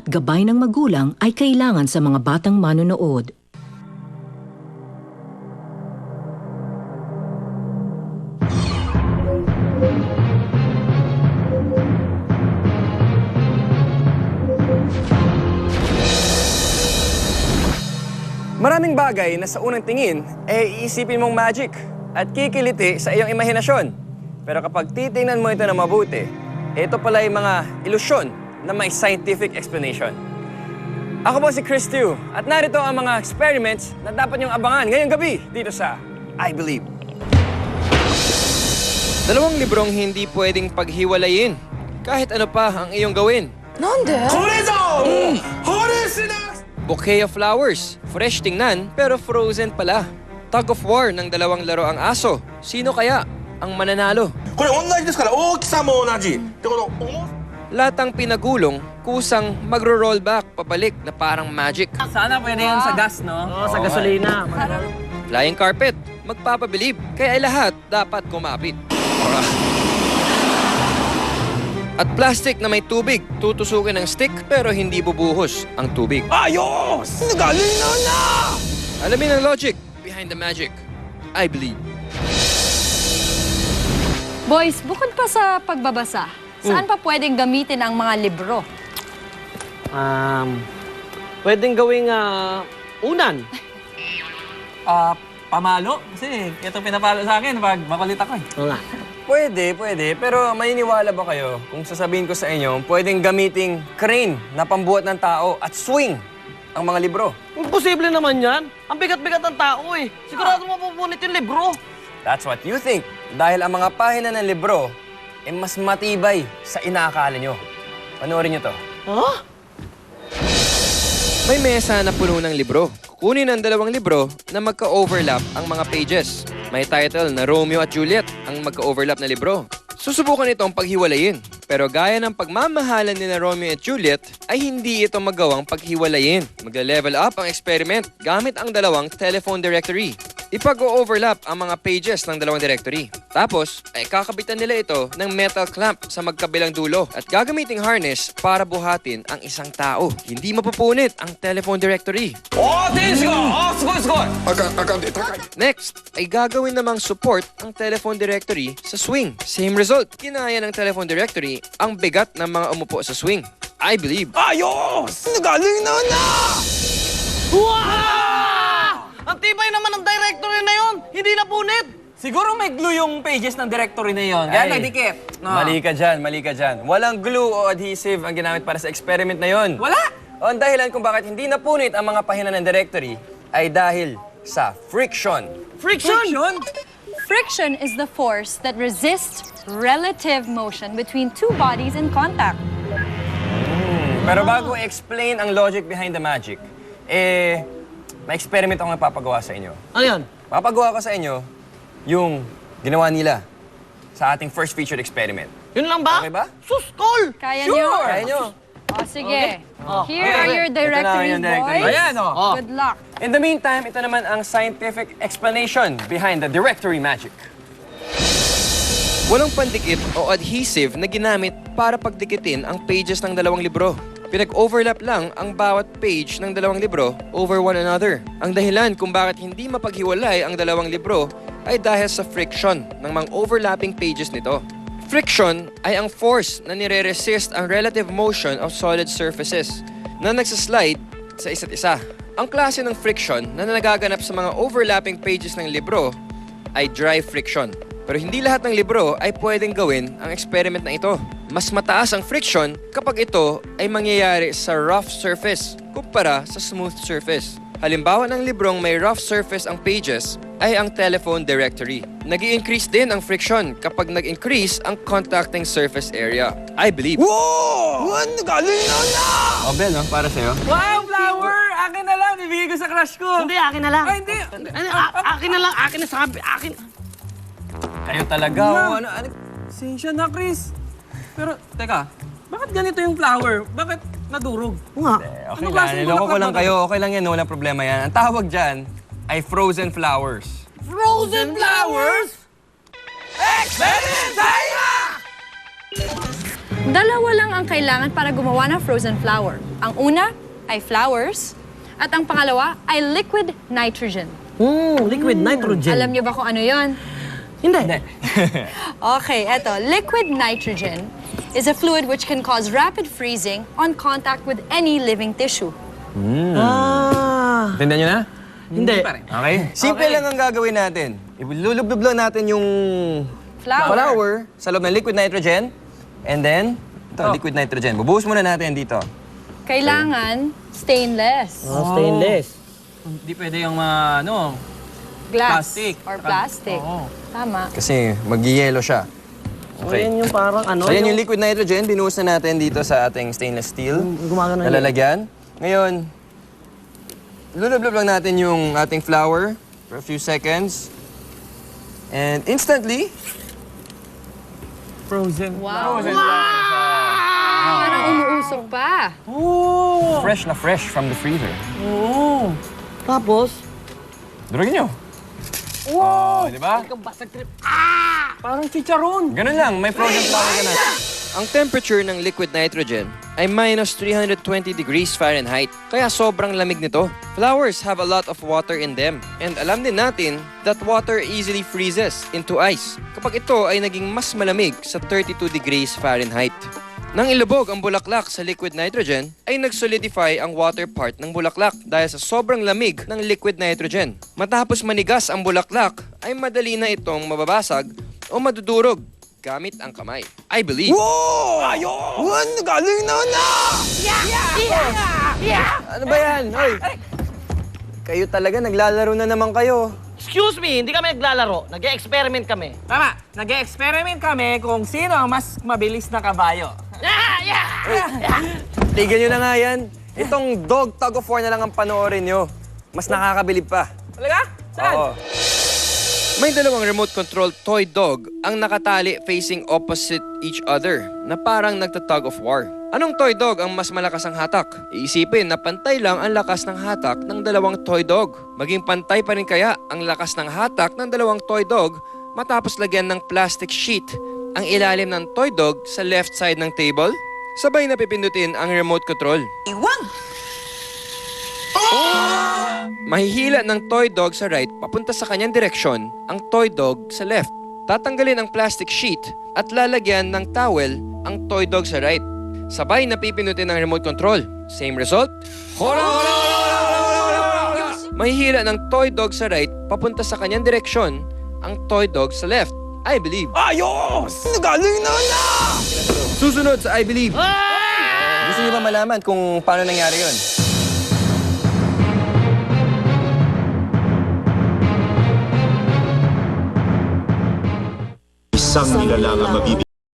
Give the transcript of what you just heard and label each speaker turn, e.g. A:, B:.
A: gabay ng magulang ay kailangan sa mga batang manonood.
B: Maraming bagay na sa unang tingin, iisipin mong magic at kikiliti sa iyong imahinasyon. Pero kapag titingnan mo ito na mabuti, ito pala yung mga ilusyon na may scientific explanation. Ako po si Chris Tew, at narito ang mga experiments na dapat niyong abangan ngayong gabi dito sa I Believe. Dalawang librong hindi pwedeng paghiwalayin kahit ano pa ang iyong gawin.
C: Nande?
B: Bouquet of flowers. Fresh tingnan, pero frozen pala. Tug of war ng dalawang laro ang aso. Sino kaya ang mananalo? Latang pinagulong, kusang magro-rollback pabalik na parang magic.
D: Sana pwede yan sa gas, no?
E: Oo, sa gasolina.
B: Flying carpet, magpapabilib. Kaya ay lahat dapat kumapit. At plastic na may tubig, tutusukin ng stick pero hindi bubuhos ang tubig.
D: Ayos! Nagaling na!
B: Alamin ang logic behind the magic. I Believe.
C: Boys, bukod pa sa pagbabasa, saan pa pwedeng gamitin ang mga libro?
E: Pwedeng gawing unan.
D: Pamalo? Kasi ito pinapalo sa akin pag makulit ako eh.
E: Oo nga.
B: Pwede. Pero maniniwala ba kayo kung sasabihin ko sa inyo, pwedeng gamiting crane na pambuhat ng tao at swing ang mga libro?
E: Imposible naman yan. Ang bigat-bigat ng tao eh. Sigurado mapupunit yung libro.
B: That's what you think. Dahil ang mga pahina ng libro ay mas matibay sa inaakala nyo. Panoorin nyo to.
E: Huh?
B: May mesa na puno ng libro. Kukunin ang dalawang libro na magka-overlap ang mga pages. May title na Romeo at Juliet ang magka-overlap na libro. Susubukan itong paghiwalayin. Pero gaya ng pagmamahalan ni na Romeo at Juliet, ay hindi ito magawang paghiwalayin. Magla-level up ang experiment gamit ang dalawang telephone directory. Ipag-o-overlap ang mga pages ng dalawang directory. Tapos, ay kakabitan nila ito ng metal clamp sa magkabilang dulo at gagamiting harness para buhatin ang isang tao. Hindi mapupunit ang telephone directory. Next, ay gagawin namang support ang telephone directory sa swing. Same result. Kinaya ng telephone directory ang bigat ng mga umupo sa swing. I Believe.
D: Ayos! Nagaling na!
E: Wow! Ang tibay naman ng directory na yun. Hindi napunit.
D: Siguro may glue yung pages ng directory na yon. Kaya
B: Ay,
D: nagdikit. No.
B: Mali ka dyan. Walang glue o adhesive ang ginamit para sa experiment na yon.
D: Wala!
B: O ang dahilan kung bakit hindi napunit ang mga pahina ng directory ay dahil sa friction.
E: Friction?
C: Friction is the force that resists relative motion between two bodies in contact.
B: Pero bago i-explain ang logic behind the magic, may experiment akong napapagawa sa inyo.
E: Ano yan?
B: Papagawa ko sa inyo yung ginawa nila sa ating first featured experiment.
E: Yun lang ba?
B: Okay ba?
E: Sus, call!
C: Kaya nyo?
B: Kaya nyo?
C: O, sige.
E: Oh,
C: Here are your
B: Ito na
C: directories,
B: yung directory.
C: boys.
D: Ayan, oh.
C: Good luck.
B: In the meantime, ito naman ang scientific explanation behind the directory magic. Walang pandikit o adhesive na ginamit para pagdikitin ang pages ng dalawang libro. Pinag-overlap lang ang bawat page ng dalawang libro over one another. Ang dahilan kung bakit hindi mapaghiwalay ang dalawang libro ay dahil sa friction ng mga overlapping pages nito. Friction ay ang force na nire-resist ang relative motion of solid surfaces na nagsaslide sa isa't isa. Ang klase ng friction na nagaganap sa mga overlapping pages ng libro ay dry friction. Pero hindi lahat ng libro ay pwedeng gawin ang experiment na ito. Mas mataas ang friction kapag ito ay mangyayari sa rough surface kumpara sa smooth surface. Halimbawa ng librong may rough surface ang pages ay ang telephone directory. Nag-i-increase din ang friction kapag nag-increase ang contacting surface area. I Believe.
D: Wow! Nagaling na!
B: O, Ben, para sa'yo.
D: Wow, flower! Akin na lang, bibigay ko sa crush ko.
E: Hindi, akin na lang.
D: Ay, hindi.
E: Akin na lang, akin na sabi, akin.
B: Kayo talaga.
D: Ma'am. Sensya na, Chris. Pero, teka, bakit ganito yung flower? Bakit nadurog?
E: Nga.
B: Okay
D: Ano
B: lang,
D: klaseng
B: niloko ko
D: bulaklak
B: lang
D: ba to?
B: kayo. Okay lang yan, walang problema yan. Ang tawag dyan ay frozen flowers.
E: Frozen flowers?
D: Experiment tayo!
C: Dalawa lang ang kailangan para gumawa ng frozen flour. Ang una ay flowers at ang pangalawa ay liquid nitrogen.
E: Liquid nitrogen.
C: Alam niyo ba kung ano yon?
E: Hindi.
C: Okay, eto. Liquid nitrogen is a fluid which can cause rapid freezing on contact with any living tissue.
B: Tindihan nyo na?
E: Hindi.
B: Okay. Simple lang ang gagawin natin. Ilulublob lang natin yung flour sa loob ng liquid nitrogen. And then, ito, liquid nitrogen. Bubuhos muna natin dito.
C: Kailangan stainless.
E: Stainless.
D: Hindi pwede yung
C: Glass.
D: Plastic.
C: Or plastic.
D: Oo.
C: Tama.
B: Kasi mag-yellow siya.
E: Okay. Yan yung parang ano.
B: So, yan yung liquid nitrogen. Binuhos na natin dito sa ating stainless steel.
E: Gumagano
B: na lalagyan. Ngayon, lulublob lang natin yung ating flour for a few seconds. And instantly,
D: Frozen.
C: Wow. Parang umuusok pa.
D: Oh!
B: fresh na fresh from the freezer.
D: Oo.
E: Tapos,
B: Durugin nyo. Wow! Di ba?
D: Parang chicharon.
B: Ganun lang, may frozen flour ka na. Ang temperature ng liquid nitrogen ay minus 320 degrees Fahrenheit, kaya sobrang lamig nito. Flowers have a lot of water in them, and alam din natin that water easily freezes into ice kapag ito ay naging mas malamig sa 32 degrees Fahrenheit. Nang ilubog ang bulaklak sa liquid nitrogen, ay nag-solidify ang water part ng bulaklak dahil sa sobrang lamig ng liquid nitrogen. Matapos manigas ang bulaklak, ay madali na itong mababasag o madudurog gamit ang kamay. I believe.
F: Oh! Ayun! Galing na na!
B: Ano ba yan? Hoy! Kayo talaga, naglalaro na naman kayo.
E: excuse me, hindi kami naglalaro. Nag-experiment kami.
D: Tama. Nag-experiment kami kung sino ang mas mabilis na kabayo.
B: Tigil nyo na nga yan. Itong dog tug of war na lang ang panoorin nyo. Mas nakakabilib pa.
D: Talaga? Saan?
B: Oo. May dalawang remote control toy dog ang nakatali facing opposite each other na parang nagtatug of war. Anong toy dog ang mas malakas ang hatak? Iisipin na pantay lang ang lakas ng hatak ng dalawang toy dog. Maging pantay pa rin kaya ang lakas ng hatak ng dalawang toy dog matapos lagyan ng plastic sheet ang ilalim ng toy dog sa left side ng table? Sabay na pipindutin ang remote control. Mahihila ng toy dog sa right papunta sa kanyang direksyon ang toy dog sa left. Tatanggalin ang plastic sheet at lalagyan ng towel ang toy dog sa right. Sabay na pipindutin ang remote control. Same result? Mahihila ng toy dog sa right papunta sa kanyang direksyon ang toy dog sa left. I believe.
F: Ayos! Galing na na!
B: Susunod sa I believe. Gusto niyo ba malaman kung paano nangyari yun?
G: Isang nilalang ang mabibigyan.